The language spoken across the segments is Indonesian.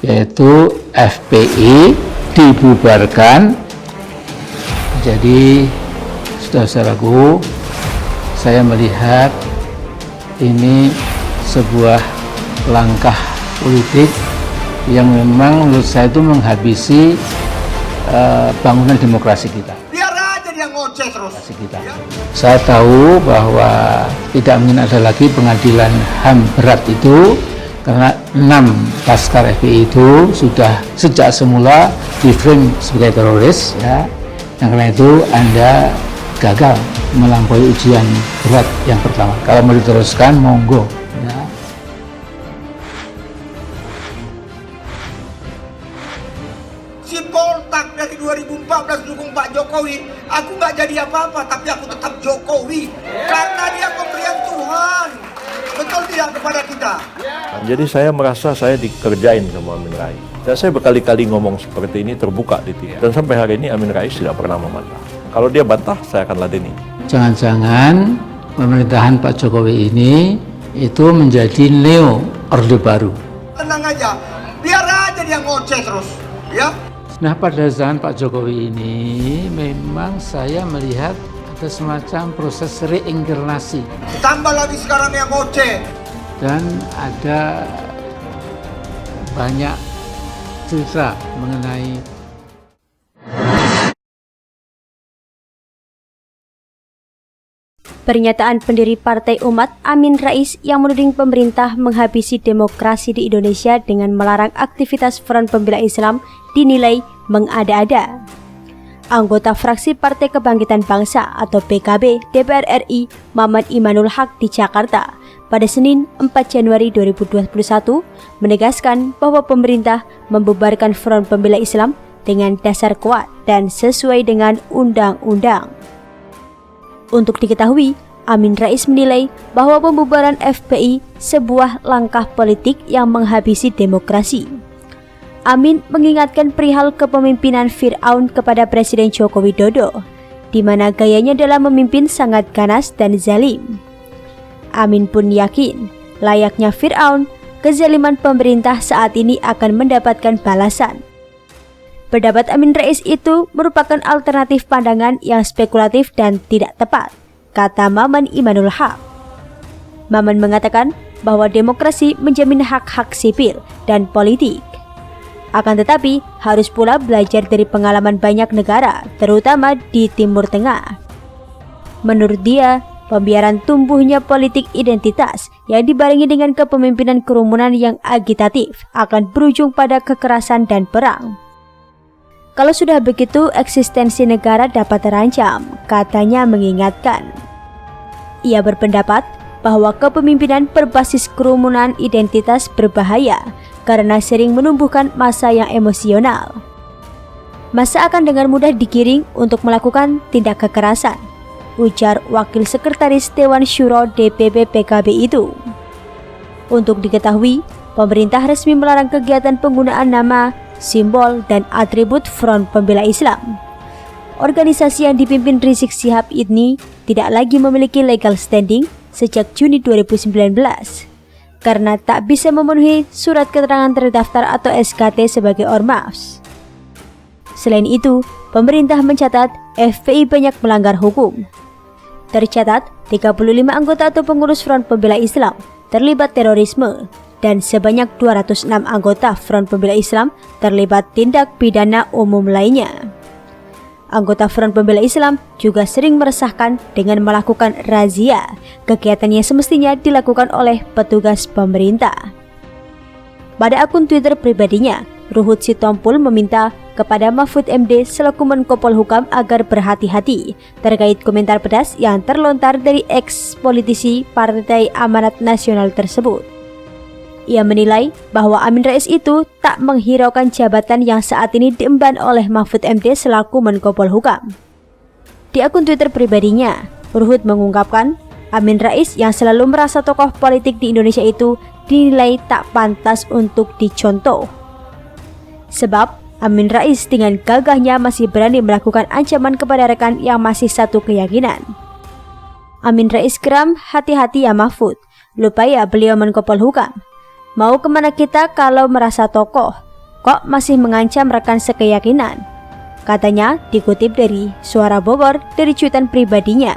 yaitu FPI dibubarkan. Jadi saudara-saudaraku, saya melihat ini sebuah langkah politik yang memang menurut saya itu menghabisi bangunan demokrasi kita. Biar aja dia ngoceh terus. Saya tahu bahwa tidak mungkin ada lagi pengadilan HAM berat itu, karena 6 laskar FPI itu sudah sejak semula di-frame sebagai teroris, ya. Yang karena itu Anda gagal melampaui ujian berat yang pertama. Kalau mau diteruskan, monggo. Ya. Si Poltak dari 2014 dukung Pak Jokowi, aku nggak jadi apa-apa, tapi aku tetap Jokowi. Karena dia pemberian Tuhan. Betul tidak kepada kita? Jadi saya merasa saya dikerjain sama Amin Rais. Dan saya berkali-kali ngomong seperti ini terbuka di TV. Dan sampai hari ini Amin Rais tidak pernah membantah. Kalau dia bantah, saya akan ladeni. Jangan-jangan pemerintahan Pak Jokowi ini itu menjadi neo Orde Baru. Tenang aja, biar aja dia ngoceh terus, ya. Nah, pada zaman Pak Jokowi ini memang saya melihat ada semacam proses reinkarnasi. Tambah lagi sekarang yang ngoceh. Dan ada banyak cerita mengenai pernyataan pendiri Partai Umat Amin Rais yang menuding pemerintah menghabisi demokrasi di Indonesia dengan melarang aktivitas Front Pembela Islam dinilai mengada-ada. Anggota fraksi Partai Kebangkitan Bangsa atau PKB DPR RI Maman Imanul Haq di Jakarta pada Senin 4 Januari 2021 menegaskan bahwa pemerintah membubarkan Front Pembela Islam dengan dasar kuat dan sesuai dengan undang-undang. Untuk diketahui, Amin Rais menilai bahwa pembubaran FPI sebuah langkah politik yang menghabisi demokrasi. Amin mengingatkan perihal kepemimpinan Fir'aun kepada Presiden Joko Widodo, di mana gayanya dalam memimpin sangat ganas dan zalim. Amin pun yakin, layaknya Fir'aun, kezaliman pemerintah saat ini akan mendapatkan balasan. Pendapat Amin Rais itu merupakan alternatif pandangan yang spekulatif dan tidak tepat, kata Maman Imanul Haq. Maman mengatakan bahwa demokrasi menjamin hak-hak sipil dan politik. Akan tetapi, harus pula belajar dari pengalaman banyak negara, terutama di Timur Tengah. Menurut dia, pembiaran tumbuhnya politik identitas yang dibarengi dengan kepemimpinan kerumunan yang agitatif akan berujung pada kekerasan dan perang. Kalau sudah begitu, eksistensi negara dapat terancam, katanya mengingatkan. Ia berpendapat bahwa kepemimpinan berbasis kerumunan identitas berbahaya karena sering menumbuhkan massa yang emosional. Massa akan dengan mudah digiring untuk melakukan tindak kekerasan, ujar Wakil Sekretaris Dewan Syuro DPP PKB itu. Untuk diketahui, pemerintah resmi melarang kegiatan penggunaan nama, simbol, dan atribut Front Pembela Islam. Organisasi yang dipimpin Rizik Syihab ini tidak lagi memiliki legal standing sejak Juni 2019 karena tak bisa memenuhi surat keterangan terdaftar atau SKT sebagai ormas. Selain itu, pemerintah mencatat FPI banyak melanggar hukum. Tercatat 35 anggota atau pengurus Front Pembela Islam terlibat terorisme dan sebanyak 206 anggota Front Pembela Islam terlibat tindak pidana umum lainnya. Anggota Front Pembela Islam juga sering meresahkan dengan melakukan razia, kegiatan yang semestinya dilakukan oleh petugas pemerintah. Pada akun Twitter pribadinya, Ruhut Sitompul meminta kepada Mahfud MD selaku Menko Polhukam agar berhati-hati terkait komentar pedas yang terlontar dari ex-politisi Partai Amanat Nasional tersebut. Ia menilai bahwa Amin Rais itu tak menghiraukan jabatan yang saat ini diemban oleh Mahfud MD selaku Menko Polhukam. Di akun Twitter pribadinya, Ruhut mengungkapkan Amin Rais yang selalu merasa tokoh politik di Indonesia itu dinilai tak pantas untuk dicontoh. Sebab Amin Rais dengan gagahnya masih berani melakukan ancaman kepada rekan yang masih satu keyakinan. Amin Rais geram, hati-hati ya Mahfud, lupa ya beliau Menko Polhukam. Mau kemana kita kalau merasa tokoh? kok masih mengancam rekan sekeyakinan? Katanya dikutip dari Suara Bogor dari cuitan pribadinya.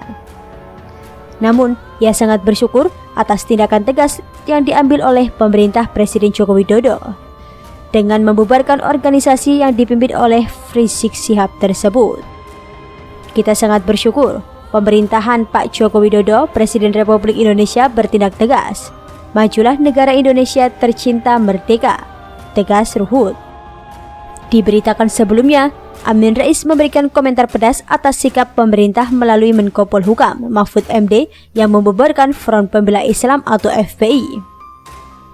Namun, ia sangat bersyukur atas tindakan tegas yang diambil oleh pemerintah Presiden Joko Widodo dengan membubarkan organisasi yang dipimpin oleh Rizik Syihab tersebut. Kita sangat bersyukur pemerintahan Pak Joko Widodo, Presiden Republik Indonesia bertindak tegas. Majulah negara Indonesia tercinta merdeka, tegas Ruhut. Diberitakan sebelumnya, Amin Rais memberikan komentar pedas atas sikap pemerintah melalui Menko Polhukam Mahfud MD yang membubarkan Front Pembela Islam atau FPI.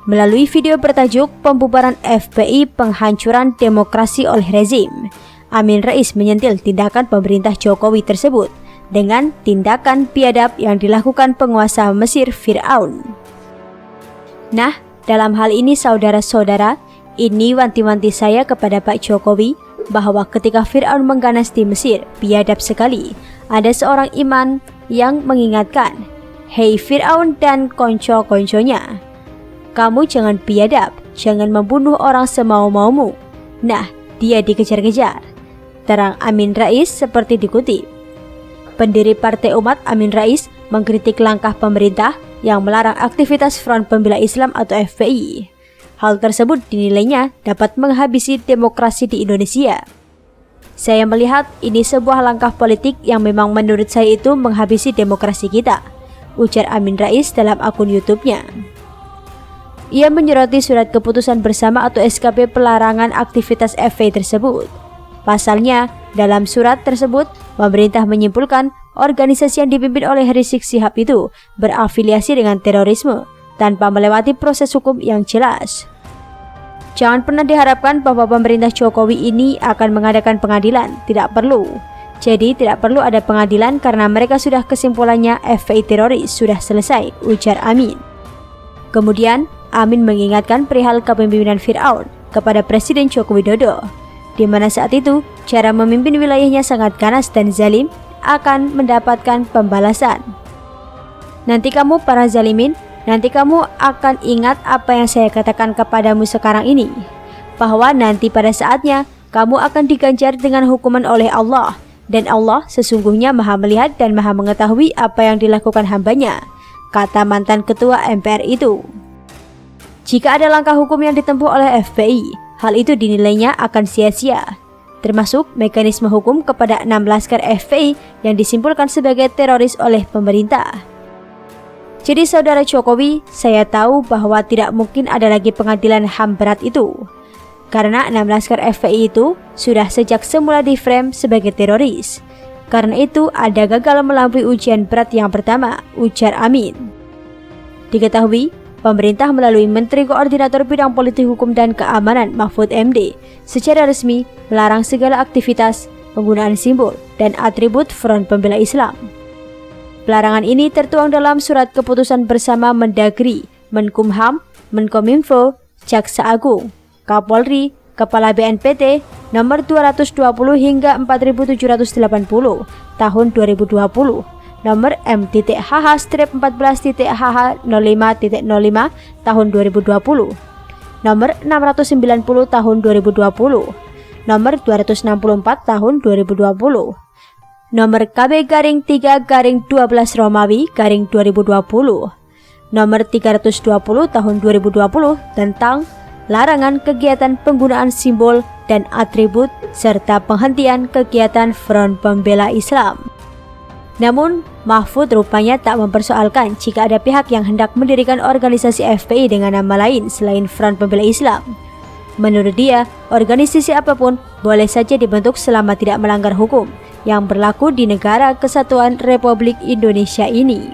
Melalui video bertajuk Pembubaran FPI Penghancuran Demokrasi oleh Rezim, Amin Rais menyentil tindakan pemerintah Jokowi tersebut dengan tindakan biadab yang dilakukan penguasa Mesir Fir'aun. Nah, dalam hal ini saudara-saudara, ini wanti-wanti saya kepada Pak Jokowi bahwa ketika Fir'aun mengganas di Mesir, biadab sekali. Ada seorang imam yang mengingatkan, "Hei Fir'aun dan konco-konconya, kamu jangan biadab, jangan membunuh orang semau-maumu." Nah, dia dikejar-kejar. Terang Amin Rais seperti dikutip. Pendiri Partai Umat Amin Rais mengkritik langkah pemerintah yang melarang aktivitas Front Pembela Islam atau FPI. Hal tersebut dinilainya dapat menghabisi demokrasi di Indonesia. Saya melihat ini sebuah langkah politik yang memang menurut saya itu menghabisi demokrasi kita, ujar Amin Rais dalam akun YouTube-nya. Ia menyoroti surat keputusan bersama atau SKP pelarangan aktivitas FPI tersebut. Pasalnya, dalam surat tersebut, pemerintah menyimpulkan organisasi yang dipimpin oleh Rizik Syihab itu berafiliasi dengan terorisme tanpa melewati proses hukum yang jelas. Jangan pernah diharapkan bahwa pemerintah Jokowi ini akan mengadakan pengadilan, tidak perlu. Jadi tidak perlu ada pengadilan karena mereka sudah kesimpulannya FPI teroris sudah selesai, ujar Amin. Kemudian, Amin mengingatkan perihal kepemimpinan Fir'aun kepada Presiden Joko Widodo, di mana saat itu cara memimpin wilayahnya sangat ganas dan zalim akan mendapatkan pembalasan. Nanti kamu para zalimin, nanti kamu akan ingat apa yang saya katakan kepadamu sekarang ini, bahwa nanti pada saatnya kamu akan diganjar dengan hukuman oleh Allah, dan Allah sesungguhnya maha melihat dan maha mengetahui apa yang dilakukan hambanya, kata mantan ketua MPR itu. Jika ada langkah hukum yang ditempuh oleh FPI, hal itu dinilainya akan sia-sia, termasuk mekanisme hukum kepada 6 laskar FPI yang disimpulkan sebagai teroris oleh pemerintah. Jadi saudara Jokowi, saya tahu bahwa tidak mungkin ada lagi pengadilan HAM berat itu, karena 6 laskar FPI itu sudah sejak semula diframe sebagai teroris. Karena itu ada gagal melampaui ujian berat yang pertama, ujar Amin. Diketahui, pemerintah melalui Menteri Koordinator Bidang Politik Hukum dan Keamanan Mahfud MD secara resmi melarang segala aktivitas, penggunaan simbol, dan atribut Front Pembela Islam. Pelarangan ini tertuang dalam surat keputusan bersama Mendagri, Menkumham, Menkominfo, Jaksa Agung, Kapolri, Kepala BNPT nomor 220 hingga 4780 tahun 2020, nomor M.HH-14.HH05.05 tahun 2020, nomor 690 tahun 2020, nomor 264 tahun 2020, nomor KB-3-12 Romawi -2020, nomor 320 tahun 2020 tentang larangan kegiatan penggunaan simbol dan atribut serta penghentian kegiatan Front Pembela Islam. Namun, Mahfud rupanya tak mempersoalkan jika ada pihak yang hendak mendirikan organisasi FPI dengan nama lain selain Front Pembela Islam. Menurut dia, organisasi apapun boleh saja dibentuk selama tidak melanggar hukum yang berlaku di negara kesatuan Republik Indonesia ini.